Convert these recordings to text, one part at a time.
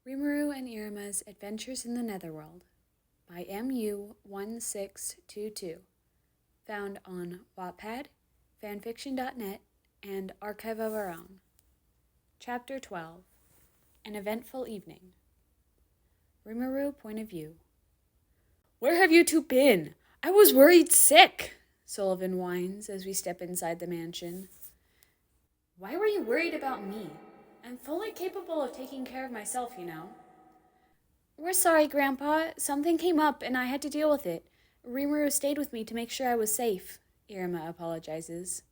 Rimuru and Iruma's Adventures in the Netherworld by MU1622, found on Wattpad, fanfiction.net, and Archive of Our Own. Chapter 12, An Eventful Evening. Rimuru point of view. "Where have you two been? I was worried sick," Sullivan whines as we step inside the mansion. "Why were you worried about me? I'm fully capable of taking care of myself, you know." "We're sorry, Grandpa. Something came up and I had to deal with it. Rimuru stayed with me to make sure I was safe," Iruma apologizes.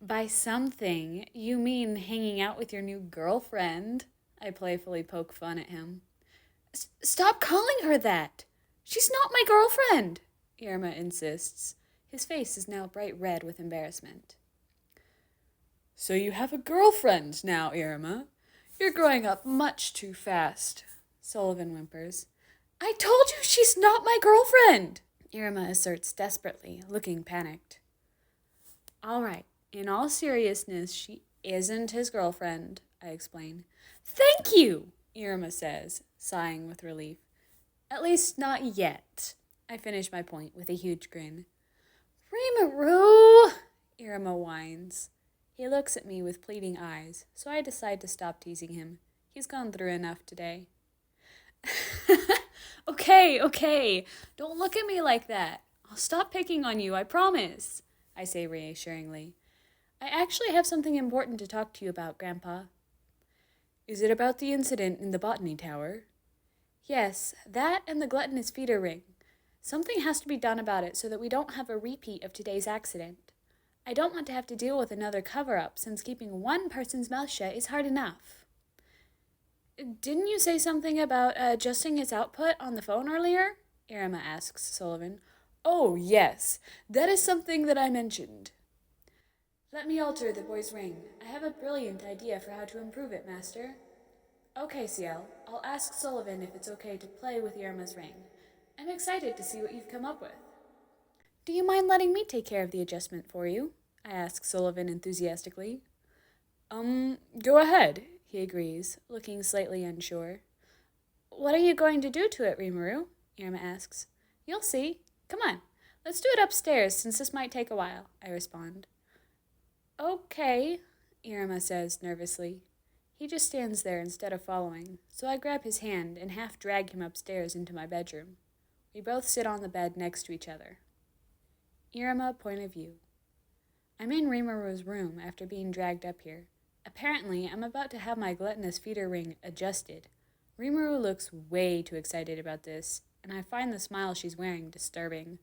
"By something, you mean hanging out with your new girlfriend," I playfully poke fun at him. Stop calling her that! She's not my girlfriend," Iruma insists. His face is now bright red with embarrassment. "So you have a girlfriend now, Iruma? You're growing up much too fast," Sullivan whimpers. "I told you she's not my girlfriend," Iruma asserts desperately, looking panicked. "All right, in all seriousness, she isn't his girlfriend," I explain. "Thank you," Iruma says, sighing with relief. "At least not yet," I finish my point with a huge grin. "Rimuru," Iruma whines. He looks at me with pleading eyes, so I decide to stop teasing him. He's gone through enough today. Okay, don't look at me like that. I'll stop picking on you, I promise," I say reassuringly. "I actually have something important to talk to you about, Grandpa." "Is it about the incident in the botany tower?" "Yes, that and the gluttonous feeder ring. Something has to be done about it so that we don't have a repeat of today's accident. I don't want to have to deal with another cover-up, since keeping one person's mouth shut is hard enough." "Didn't you say something about adjusting its output on the phone earlier?" Iruma asks Sullivan. "Oh, yes, that is something that I mentioned." "Let me alter the boy's ring. I have a brilliant idea for how to improve it, Master." "Okay, CL, I'll ask Sullivan if it's okay to play with Iruma's ring. I'm excited to see what you've come up with." "Do you mind letting me take care of the adjustment for you?" I ask Sullivan enthusiastically. Go ahead," he agrees, looking slightly unsure. "What are you going to do to it, Rimuru?" Iruma asks. "You'll see. Come on, let's do it upstairs, since this might take a while," I respond. "Okay," Iruma says nervously. He just stands there instead of following, so I grab his hand and half drag him upstairs into my bedroom. We both sit on the bed next to each other. Iruma point of view. I'm in Rimuru's room after being dragged up here. Apparently, I'm about to have my gluttonous feeder ring adjusted. Rimuru looks way too excited about this, and I find the smile she's wearing disturbing.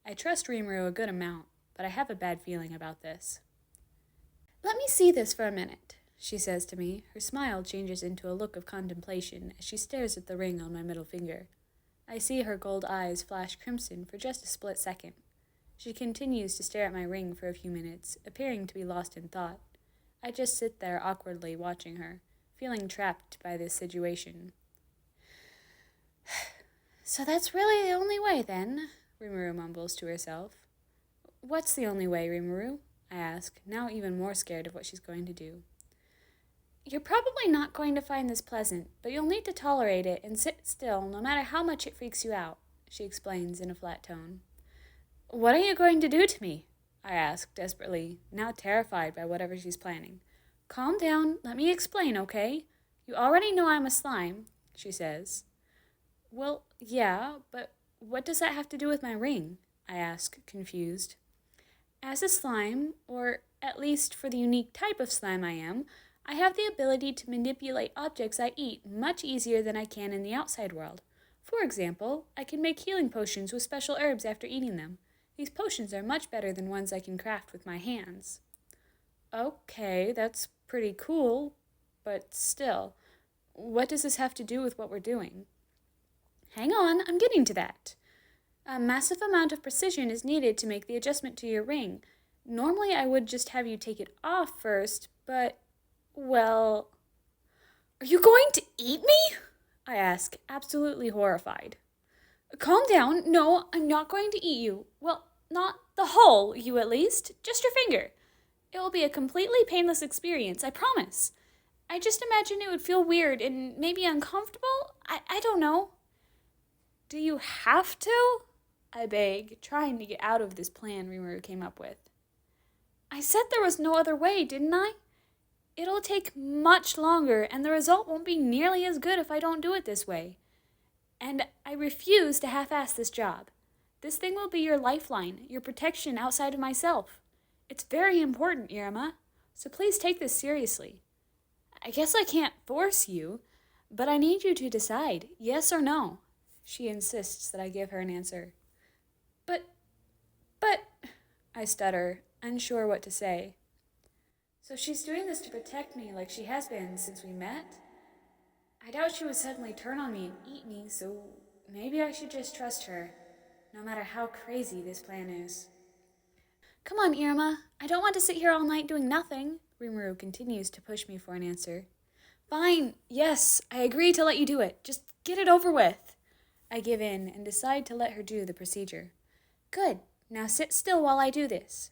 I trust Rimuru a good amount, but I have a bad feeling about this. "Let me see this for a minute," she says to me. Her smile changes into a look of contemplation as she stares at the ring on my middle finger. I see her gold eyes flash crimson for just a split second. She continues to stare at my ring for a few minutes, appearing to be lost in thought. I just sit there awkwardly watching her, feeling trapped by this situation. "So that's really the only way, then," Rimuru mumbles to herself. "What's the only way, Rimuru?" I ask, now even more scared of what she's going to do. "You're probably not going to find this pleasant, but you'll need to tolerate it and sit still no matter how much it freaks you out," she explains in a flat tone. "What are you going to do to me?" I ask desperately, now terrified by whatever she's planning. "Calm down, let me explain, okay? You already know I'm a slime," she says. "Well, yeah, but what does that have to do with my ring?" I ask, confused. "As a slime, or at least for the unique type of slime I am, I have the ability to manipulate objects I eat much easier than I can in the outside world. For example, I can make healing potions with special herbs after eating them. These potions are much better than ones I can craft with my hands." "Okay, that's pretty cool, but still, what does this have to do with what we're doing?" "Hang on, I'm getting to that. A massive amount of precision is needed to make the adjustment to your ring. Normally I would just have you take it off first, but, well..." "Are you going to eat me?" I ask, absolutely horrified. "Calm down. No, I'm not going to eat you. Well, not the whole, you at least. Just your finger. It will be a completely painless experience, I promise. I just imagine it would feel weird and maybe uncomfortable. I don't know. Do you have to? I beg, trying to get out of this plan Rimuru came up with. I said there was no other way, didn't I? It'll take much longer, and the result won't be nearly as good if I don't do it this way. And I refuse to half-ass this job. This thing will be your lifeline, your protection outside of myself. It's very important, Iruma, so please take this seriously. I guess I can't force you, but I need you to decide, yes or no. She insists that I give her an answer. But, I stutter, unsure what to say. So she's doing this to protect me like she has been since we met? I doubt she would suddenly turn on me and eat me, so maybe I should just trust her, no matter how crazy this plan is. Come on, Iruma. I don't want to sit here all night doing nothing. Rimuru continues to push me for an answer. Fine, yes, I agree to let you do it. Just get it over with. I give in and decide to let her do the procedure. Good, now sit still while I do this.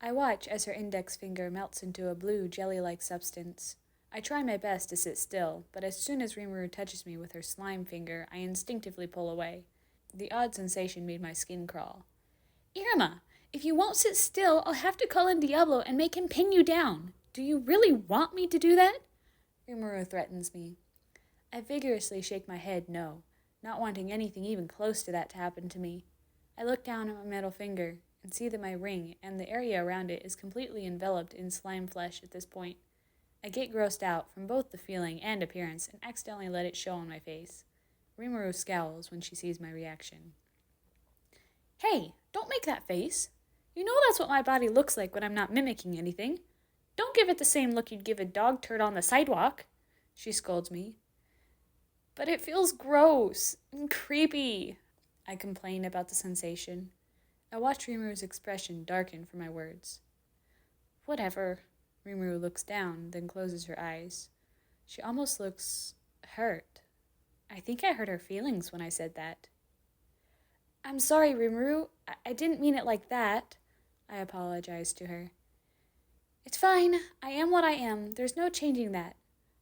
I watch as her index finger melts into a blue jelly-like substance. I try my best to sit still, but as soon as Rimuru touches me with her slime finger, I instinctively pull away. The odd sensation made my skin crawl. Iruma, if you won't sit still, I'll have to call in Diablo and make him pin you down. Do you really want me to do that? Rimuru threatens me. I vigorously shake my head no, not wanting anything even close to that to happen to me. I look down at my middle finger and see that my ring and the area around it is completely enveloped in slime flesh at this point. I get grossed out from both the feeling and appearance and accidentally let it show on my face. Rimuru scowls when she sees my reaction. Hey, don't make that face. You know that's what my body looks like when I'm not mimicking anything. Don't give it the same look you'd give a dog turd on the sidewalk, she scolds me. But it feels gross and creepy, I complain about the sensation. I watch Rimuru's expression darken for my words. Whatever. Rimuru looks down, then closes her eyes. She almost looks hurt. I think I hurt her feelings when I said that. I'm sorry, Rimuru. I didn't mean it like that. I apologized to her. It's fine. I am what I am. There's no changing that.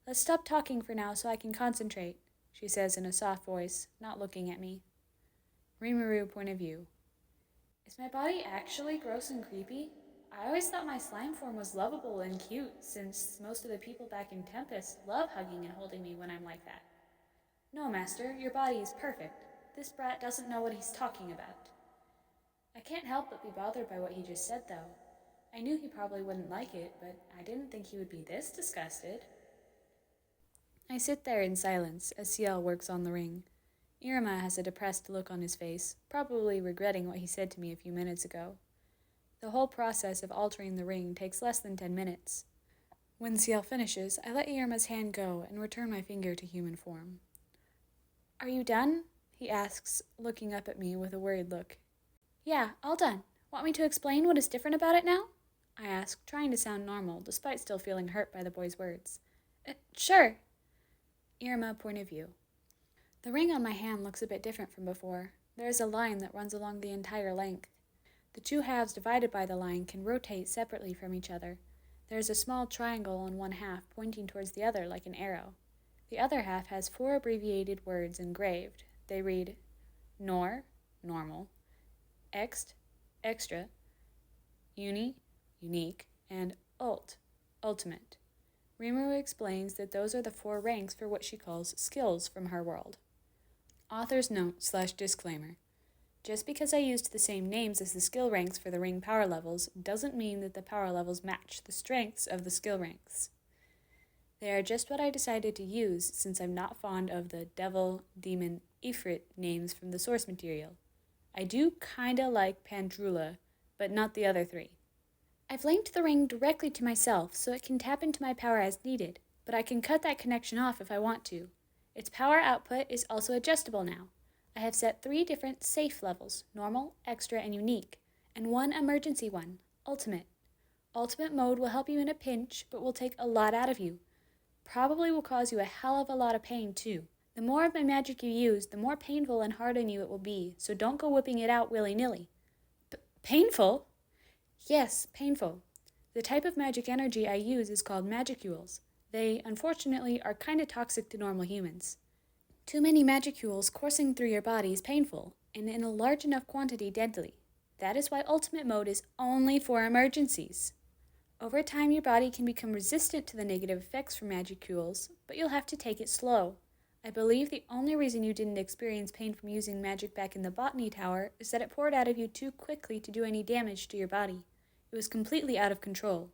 Let's stop talking for now so I can concentrate, she says in a soft voice, not looking at me. Rimuru point of view. Is my body actually gross and creepy? I always thought my slime form was lovable and cute, since most of the people back in Tempest love hugging and holding me when I'm like that. No, Master, your body is perfect. This brat doesn't know what he's talking about. I can't help but be bothered by what he just said, though. I knew he probably wouldn't like it, but I didn't think he would be this disgusted. I sit there in silence as Ciel works on the ring. Iruma has a depressed look on his face, probably regretting what he said to me a few minutes ago. The whole process of altering the ring takes less than 10 minutes. When Ciel finishes, I let Iruma's hand go and return my finger to human form. Are you done? He asks, looking up at me with a worried look. Yeah, all done. Want me to explain what is different about it now? I ask, trying to sound normal, despite still feeling hurt by the boy's words. Sure. Iruma point of view. The ring on my hand looks a bit different from before. There is a line that runs along the entire length. The two halves divided by the line can rotate separately from each other. There is a small triangle on one half pointing towards the other like an arrow. The other half has 4 abbreviated words engraved. They read Nor, normal, Ext, extra, Uni, unique, and Ult, ultimate. Rimuru explains that those are the 4 ranks for what she calls skills from her world. Author's note/disclaimer. Just because I used the same names as the skill ranks for the ring power levels doesn't mean that the power levels match the strengths of the skill ranks. They are just what I decided to use since I'm not fond of the devil, demon, Ifrit names from the source material. I do kinda like Pandrula, but not the other 3. I've linked the ring directly to myself so it can tap into my power as needed, but I can cut that connection off if I want to. Its power output is also adjustable now. I have set 3 different safe levels, normal, extra, and unique, and 1 emergency one, ultimate. Ultimate mode will help you in a pinch, but will take a lot out of you. Probably will cause you a hell of a lot of pain, too. The more of my magic you use, the more painful and hard on you it will be, so don't go whipping it out willy-nilly. Painful? Yes, painful. The type of magic energy I use is called magicules. They, unfortunately, are kinda toxic to normal humans. Too many magicules coursing through your body is painful, and in a large enough quantity deadly. That is why ultimate mode is only for emergencies. Over time, your body can become resistant to the negative effects from magicules, but you'll have to take it slow. I believe the only reason you didn't experience pain from using magic back in the botany tower is that it poured out of you too quickly to do any damage to your body. It was completely out of control.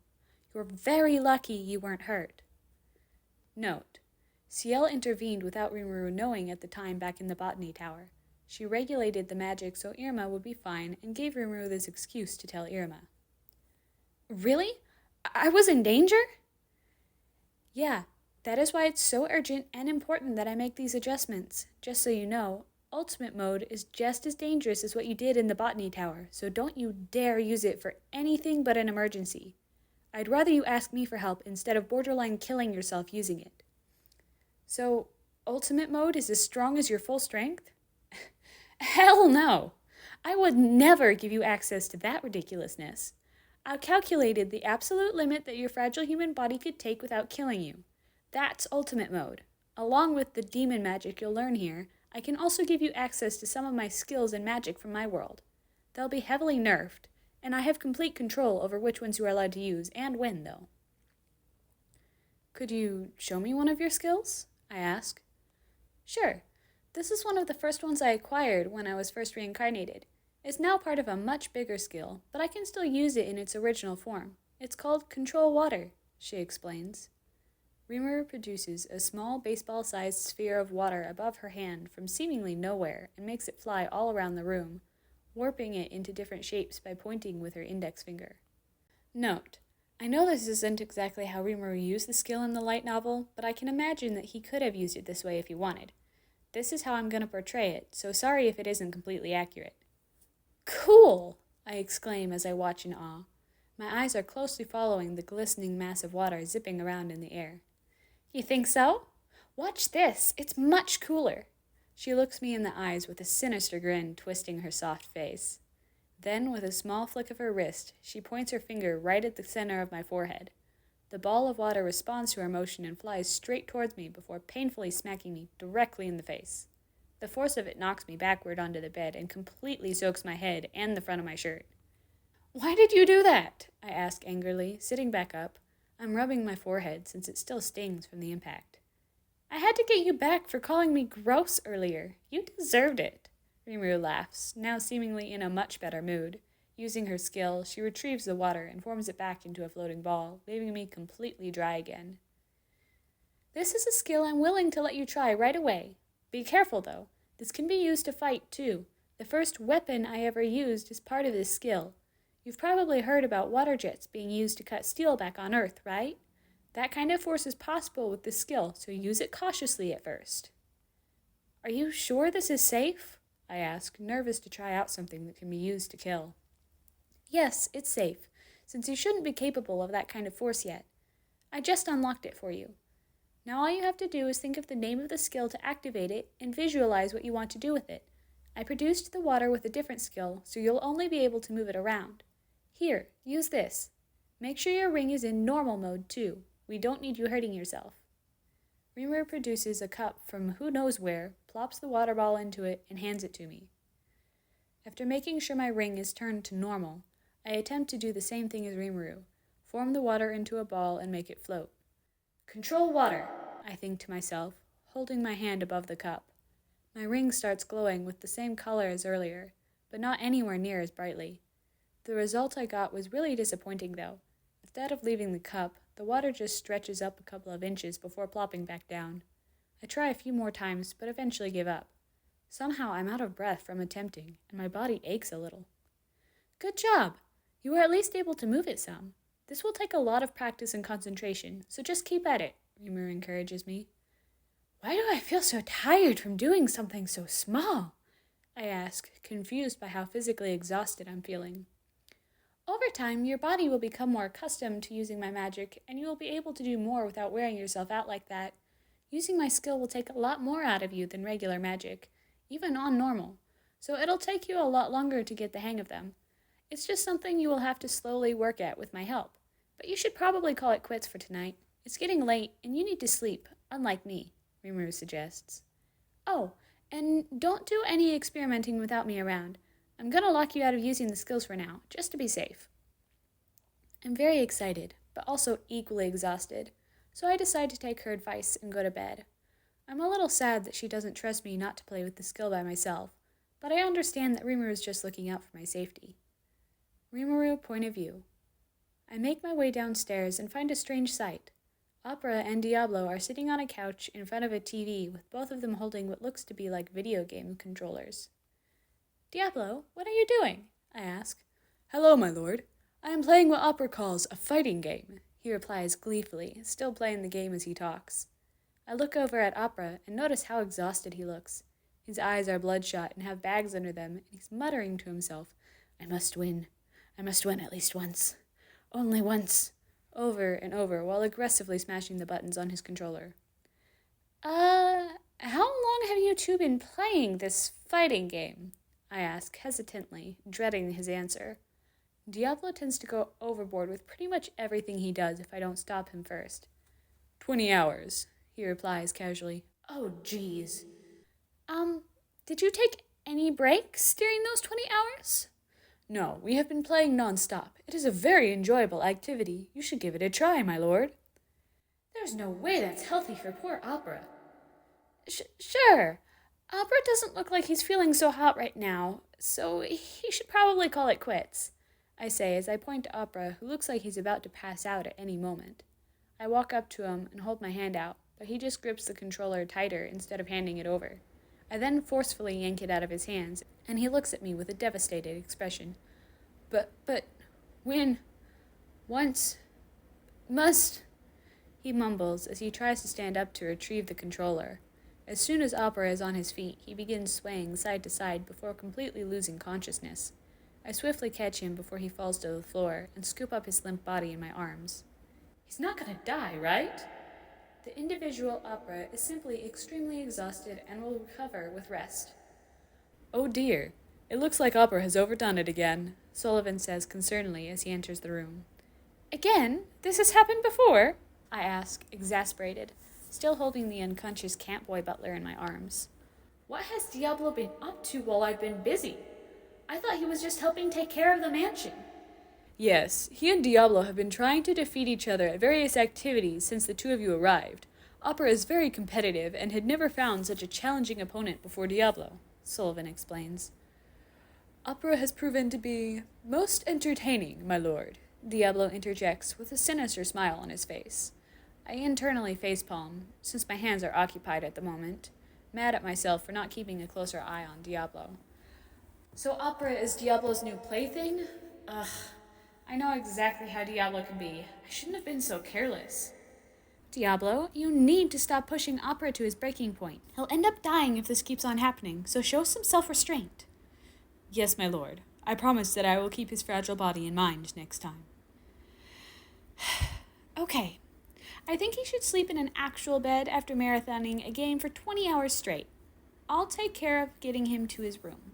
You're very lucky you weren't hurt. Note: Ciel intervened without Rimuru knowing at the time back in the botany tower. She regulated the magic so Iruma would be fine and gave Rimuru this excuse to tell Iruma. Really? I was in danger? Yeah, that is why it's so urgent and important that I make these adjustments. Just so you know, ultimate mode is just as dangerous as what you did in the botany tower, so don't you dare use it for anything but an emergency. I'd rather you ask me for help instead of borderline killing yourself using it. So, ultimate mode is as strong as your full strength? Hell no! I would never give you access to that ridiculousness. I calculated the absolute limit that your fragile human body could take without killing you. That's ultimate mode. Along with the demon magic you'll learn here, I can also give you access to some of my skills and magic from my world. They'll be heavily nerfed, and I have complete control over which ones you are allowed to use, and when, though. Could you show me one of your skills? I ask. Sure. This is one of the first ones I acquired when I was first reincarnated. It's now part of a much bigger skill, but I can still use it in its original form. It's called Control Water, she explains. Rimuru produces a small baseball-sized sphere of water above her hand from seemingly nowhere and makes it fly all around the room, warping it into different shapes by pointing with her index finger. Note: I know this isn't exactly how Rimuru used the skill in the light novel, but I can imagine that he could have used it this way if he wanted. This is how I'm going to portray it, so sorry if it isn't completely accurate. Cool! I exclaim as I watch in awe. My eyes are closely following the glistening mass of water zipping around in the air. You think so? Watch this, it's much cooler. She looks me in the eyes with a sinister grin twisting her soft face. Then, with a small flick of her wrist, she points her finger right at the center of my forehead. The ball of water responds to her motion and flies straight towards me before painfully smacking me directly in the face. The force of it knocks me backward onto the bed and completely soaks my head and the front of my shirt. Why did you do that? I ask angrily, sitting back up. I'm rubbing my forehead since it still stings from the impact. I had to get you back for calling me gross earlier. You deserved it. Rimuru laughs, now seemingly in a much better mood. Using her skill, she retrieves the water and forms it back into a floating ball, leaving me completely dry again. This is a skill I'm willing to let you try right away. Be careful, though. This can be used to fight, too. The first weapon I ever used is part of this skill. You've probably heard about water jets being used to cut steel back on Earth, right? That kind of force is possible with this skill, so use it cautiously at first. Are you sure this is safe? I ask, nervous to try out something that can be used to kill. Yes, it's safe, since you shouldn't be capable of that kind of force yet. I just unlocked it for you. Now all you have to do is think of the name of the skill to activate it and visualize what you want to do with it. I produced the water with a different skill, so you'll only be able to move it around. Here, use this. Make sure your ring is in normal mode too. We don't need you hurting yourself. Rimuru produces a cup from who knows where, plops the water ball into it, and hands it to me. After making sure my ring is turned to normal, I attempt to do the same thing as Rimuru, form the water into a ball and make it float. Control water, I think to myself, holding my hand above the cup. My ring starts glowing with the same color as earlier, but not anywhere near as brightly. The result I got was really disappointing, though. Instead of leaving the cup, the water just stretches up a couple of inches before plopping back down. I try a few more times, but eventually give up. Somehow I'm out of breath from attempting, and my body aches a little. Good job! You were at least able to move it some. This will take a lot of practice and concentration, so just keep at it, Rimuru encourages me. Why do I feel so tired from doing something so small? I ask, confused by how physically exhausted I'm feeling. Over time, your body will become more accustomed to using my magic, and you will be able to do more without wearing yourself out like that. Using my skill will take a lot more out of you than regular magic, even on normal, so it'll take you a lot longer to get the hang of them. It's just something you will have to slowly work at with my help, but you should probably call it quits for tonight. It's getting late, and you need to sleep, unlike me, Rimuru suggests. Oh, and don't do any experimenting without me around. I'm gonna lock you out of using the skills for now, just to be safe. I'm very excited, but also equally exhausted, so I decide to take her advice and go to bed. I'm a little sad that she doesn't trust me not to play with the skill by myself, but I understand that Rimuru is just looking out for my safety. Rimuru point of view. I make my way downstairs and find a strange sight. Opera and Diablo are sitting on a couch in front of a TV with both of them holding what looks to be like video game controllers. Diablo, what are you doing? I ask. Hello, my lord. I am playing what Opera calls a fighting game, he replies gleefully, still playing the game as he talks. I look over at Opera and notice how exhausted he looks. His eyes are bloodshot and have bags under them, and he's muttering to himself, I must win. I must win at least once. Only once. Over and over, while aggressively smashing the buttons on his controller. How long have you two been playing this fighting game? I ask, hesitantly, dreading his answer. Diablo tends to go overboard with pretty much everything he does if I don't stop him first. 20 hours, he replies casually. Oh, jeez. Did you take any breaks during those 20 hours? No, we have been playing non-stop. It is a very enjoyable activity. You should give it a try, my lord. There's no way that's healthy for poor Opera. Sure. Opera doesn't look like he's feeling so hot right now, so he should probably call it quits, I say as I point to Opera, who looks like he's about to pass out at any moment. I walk up to him and hold my hand out, but he just grips the controller tighter instead of handing it over. I then forcefully yank it out of his hands, and he looks at me with a devastated expression. But, when, once, must, he mumbles as he tries to stand up to retrieve the controller. As soon as Opera is on his feet, he begins swaying side to side before completely losing consciousness. I swiftly catch him before he falls to the floor and scoop up his limp body in my arms. He's not gonna die, right? The individual Opera is simply extremely exhausted and will recover with rest. Oh dear, it looks like Opera has overdone it again, Sullivan says concernedly as he enters the room. Again? This has happened before? I ask, exasperated, still holding the unconscious camp boy butler in my arms. What has Diablo been up to while I've been busy? I thought he was just helping take care of the mansion. Yes, he and Diablo have been trying to defeat each other at various activities since the two of you arrived. Opera is very competitive and had never found such a challenging opponent before Diablo, Sullivan explains. Opera has proven to be most entertaining, my lord, Diablo interjects with a sinister smile on his face. I internally facepalm, since my hands are occupied at the moment, mad at myself for not keeping a closer eye on Diablo. So Opera is Diablo's new plaything? Ugh. I know exactly how Diablo can be. I shouldn't have been so careless. Diablo, you need to stop pushing Opera to his breaking point. He'll end up dying if this keeps on happening, so show some self-restraint. Yes, my lord. I promise that I will keep his fragile body in mind next time. Okay. I think he should sleep in an actual bed after marathoning a game for 20 hours straight. I'll take care of getting him to his room.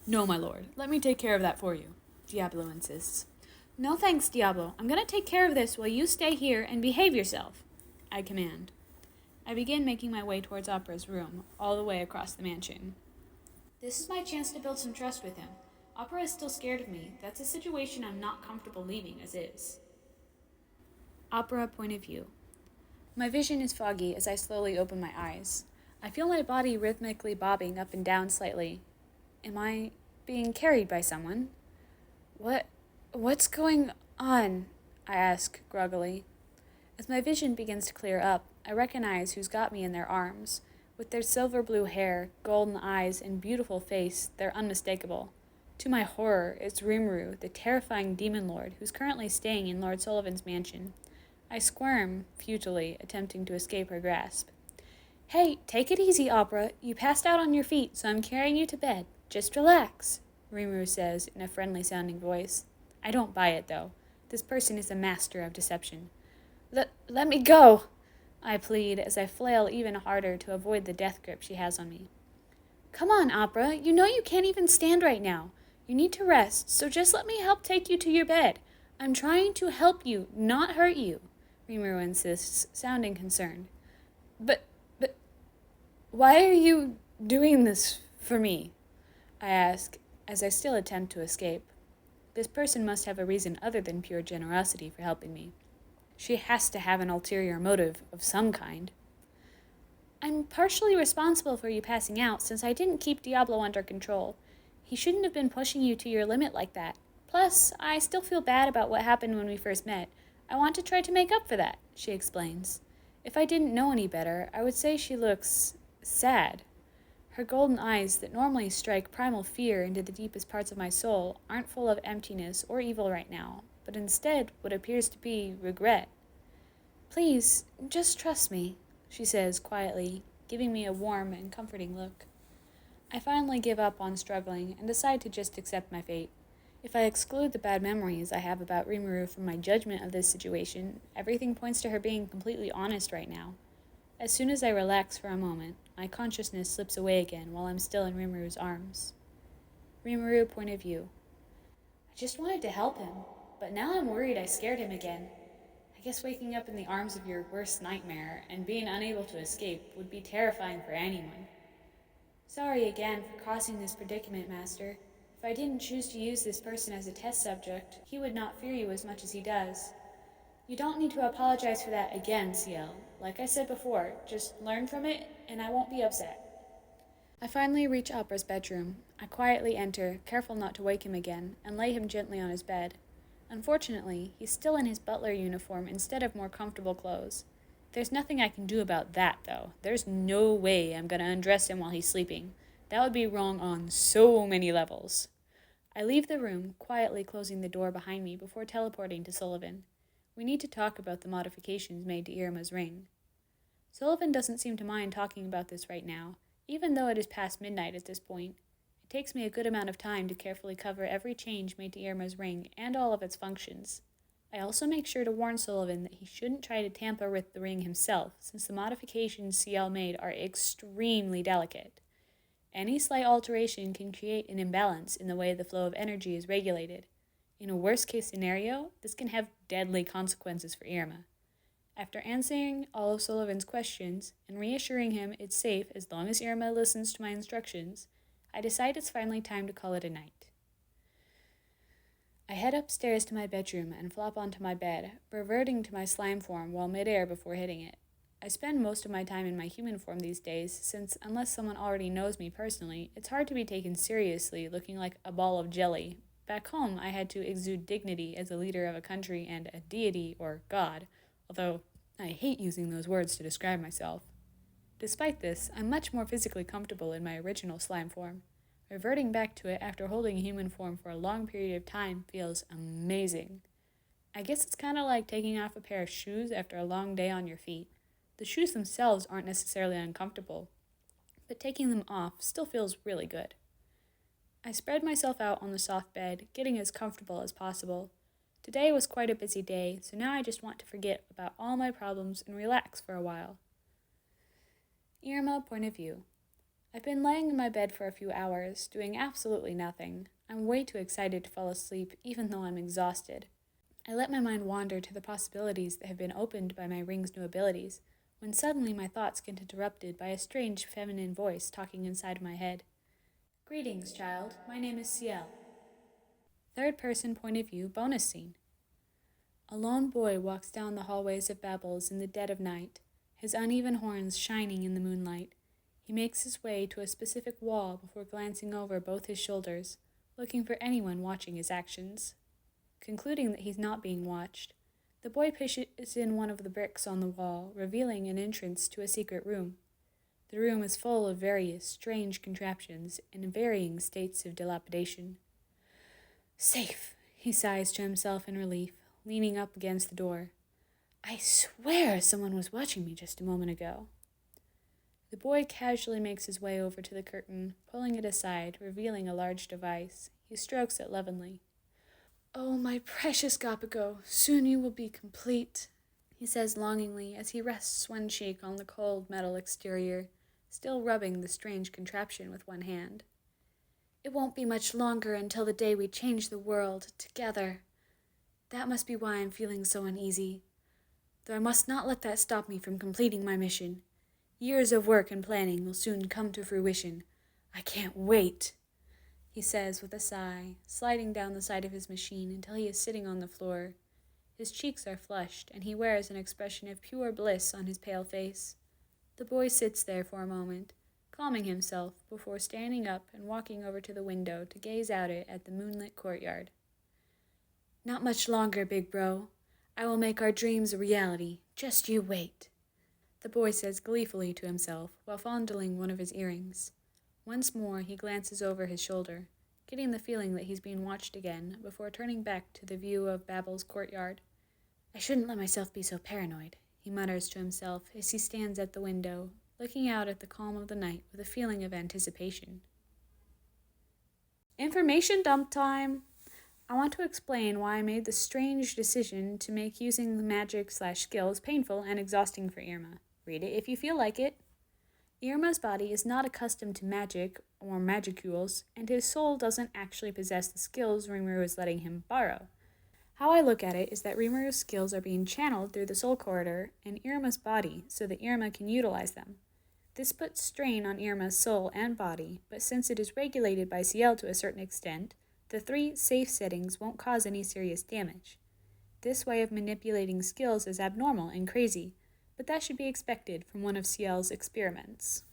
No, my lord. Let me take care of that for you, Diablo insists. No thanks, Diablo. I'm going to take care of this while you stay here and behave yourself, I command. I begin making my way towards Opera's room, all the way across the mansion. This is my chance to build some trust with him. Opera is still scared of me. That's a situation I'm not comfortable leaving as is. Opera point of view. My vision is foggy as I slowly open my eyes. I feel my body rhythmically bobbing up and down slightly. Am I being carried by someone? What's going on? I ask groggily. As my vision begins to clear up, I recognize who's got me in their arms. With their silver blue hair, golden eyes, and beautiful face, they're unmistakable. To my horror, it's Rimuru, the terrifying demon lord, who's currently staying in Lord Sullivan's mansion. I squirm, futilely, attempting to escape her grasp. Hey, take it easy, Opera. You passed out on your feet, so I'm carrying you to bed. Just relax, Rimuru says in a friendly-sounding voice. I don't buy it, though. This person is a master of deception. Let me go, I plead as I flail even harder to avoid the death grip she has on me. Come on, Opera. You know you can't even stand right now. You need to rest, so just let me help take you to your bed. I'm trying to help you, not hurt you, Rimuru insists, sounding concerned. But, why are you doing this for me? I ask, as I still attempt to escape. This person must have a reason other than pure generosity for helping me. She has to have an ulterior motive of some kind. I'm partially responsible for you passing out, since I didn't keep Diablo under control. He shouldn't have been pushing you to your limit like that. Plus, I still feel bad about what happened when we first met. I want to try to make up for that, she explains. If I didn't know any better, I would say she looks sad. Her golden eyes that normally strike primal fear into the deepest parts of my soul aren't full of emptiness or evil right now, but instead what appears to be regret. Please, just trust me, she says quietly, giving me a warm and comforting look. I finally give up on struggling and decide to just accept my fate. If I exclude the bad memories I have about Rimuru from my judgment of this situation, everything points to her being completely honest right now. As soon as I relax for a moment, my consciousness slips away again while I'm still in Rimuru's arms. Rimuru point of view. I just wanted to help him, but now I'm worried I scared him again. I guess waking up in the arms of your worst nightmare and being unable to escape would be terrifying for anyone. Sorry again for causing this predicament, Master. If I didn't choose to use this person as a test subject, he would not fear you as much as he does. You don't need to apologize for that again, CL. Like I said before, just learn from it, and I won't be upset. I finally reach Opera's bedroom. I quietly enter, careful not to wake him again, and lay him gently on his bed. Unfortunately, he's still in his butler uniform instead of more comfortable clothes. There's nothing I can do about that, though. There's no way I'm gonna undress him while he's sleeping. That would be wrong on so many levels. I leave the room, quietly closing the door behind me before teleporting to Sullivan. We need to talk about the modifications made to Iruma's ring. Sullivan doesn't seem to mind talking about this right now, even though it is past midnight at this point. It takes me a good amount of time to carefully cover every change made to Iruma's ring and all of its functions. I also make sure to warn Sullivan that he shouldn't try to tamper with the ring himself, since the modifications CL made are extremely delicate. Any slight alteration can create an imbalance in the way the flow of energy is regulated. In a worst-case scenario, this can have deadly consequences for Iruma. After answering all of Sullivan's questions and reassuring him it's safe as long as Iruma listens to my instructions, I decide it's finally time to call it a night. I head upstairs to my bedroom and flop onto my bed, reverting to my slime form while midair before hitting it. I spend most of my time in my human form these days, since unless someone already knows me personally, it's hard to be taken seriously looking like a ball of jelly. Back home, I had to exude dignity as a leader of a country and a deity or god, although I hate using those words to describe myself. Despite this, I'm much more physically comfortable in my original slime form. Reverting back to it after holding human form for a long period of time feels amazing. I guess it's kind of like taking off a pair of shoes after a long day on your feet. The shoes themselves aren't necessarily uncomfortable, but taking them off still feels really good. I spread myself out on the soft bed, getting as comfortable as possible. Today was quite a busy day, so now I just want to forget about all my problems and relax for a while. Iruma point of view. I've been laying in my bed for a few hours, doing absolutely nothing. I'm way too excited to fall asleep, even though I'm exhausted. I let my mind wander to the possibilities that have been opened by my ring's new abilities, when suddenly my thoughts get interrupted by a strange feminine voice talking inside my head. Greetings, child. My name is Ciel. Third-person point of view bonus scene. A lone boy walks down the hallways of Babel's in the dead of night, his uneven horns shining in the moonlight. He makes his way to a specific wall before glancing over both his shoulders, looking for anyone watching his actions. Concluding that he's not being watched, the boy pushes in one of the bricks on the wall, revealing an entrance to a secret room. The room is full of various strange contraptions in varying states of dilapidation. Safe, he sighs to himself in relief, leaning up against the door. I swear someone was watching me just a moment ago. The boy casually makes his way over to the curtain, pulling it aside, revealing a large device. He strokes it lovingly. Oh, my precious Gapago, soon you will be complete, he says longingly as he rests one cheek on the cold metal exterior, still rubbing the strange contraption with one hand. It won't be much longer until the day we change the world together. That must be why I'm feeling so uneasy. though I must not let that stop me from completing my mission. Years of work and planning will soon come to fruition. I can't wait, he says with a sigh, sliding down the side of his machine until he is sitting on the floor. His cheeks are flushed, and he wears an expression of pure bliss on his pale face. The boy sits there for a moment, calming himself before standing up and walking over to the window to gaze out it at the moonlit courtyard. Not much longer, big bro. I will make our dreams a reality. Just you wait, the boy says gleefully to himself while fondling one of his earrings. Once more he glances over his shoulder, getting the feeling that he's being watched again before turning back to the view of Babel's courtyard. I shouldn't let myself be so paranoid, he mutters to himself as he stands at the window, looking out at the calm of the night with a feeling of anticipation. Information dump time! I want to explain why I made the strange decision to make using the magic/skills painful and exhausting for Iruma. Read it if you feel like it. Iruma's body is not accustomed to magic or magicules, and his soul doesn't actually possess the skills Rimuru is letting him borrow. How I look at it is that Rimuru's skills are being channeled through the soul corridor in Iruma's body so that Iruma can utilize them. This puts strain on Iruma's soul and body, but since it is regulated by CL to a certain extent, the 3 safe settings won't cause any serious damage. This way of manipulating skills is abnormal and crazy, but that should be expected from one of CL's experiments.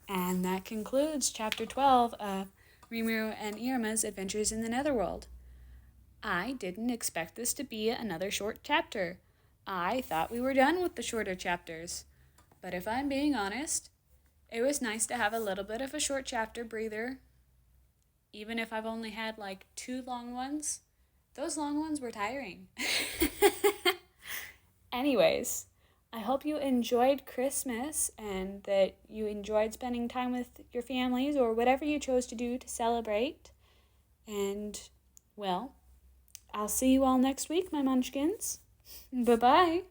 And that concludes Chapter 12 of Rimuru and Iruma's Adventures in the Netherworld. I didn't expect this to be another short chapter. I thought we were done with the shorter chapters. But if I'm being honest, it was nice to have a little bit of a short chapter breather. Even if I've only had like 2 long ones, those long ones were tiring. Anyways, I hope you enjoyed Christmas and that you enjoyed spending time with your families or whatever you chose to do to celebrate. And, well, I'll see you all next week, my munchkins. Bye-bye.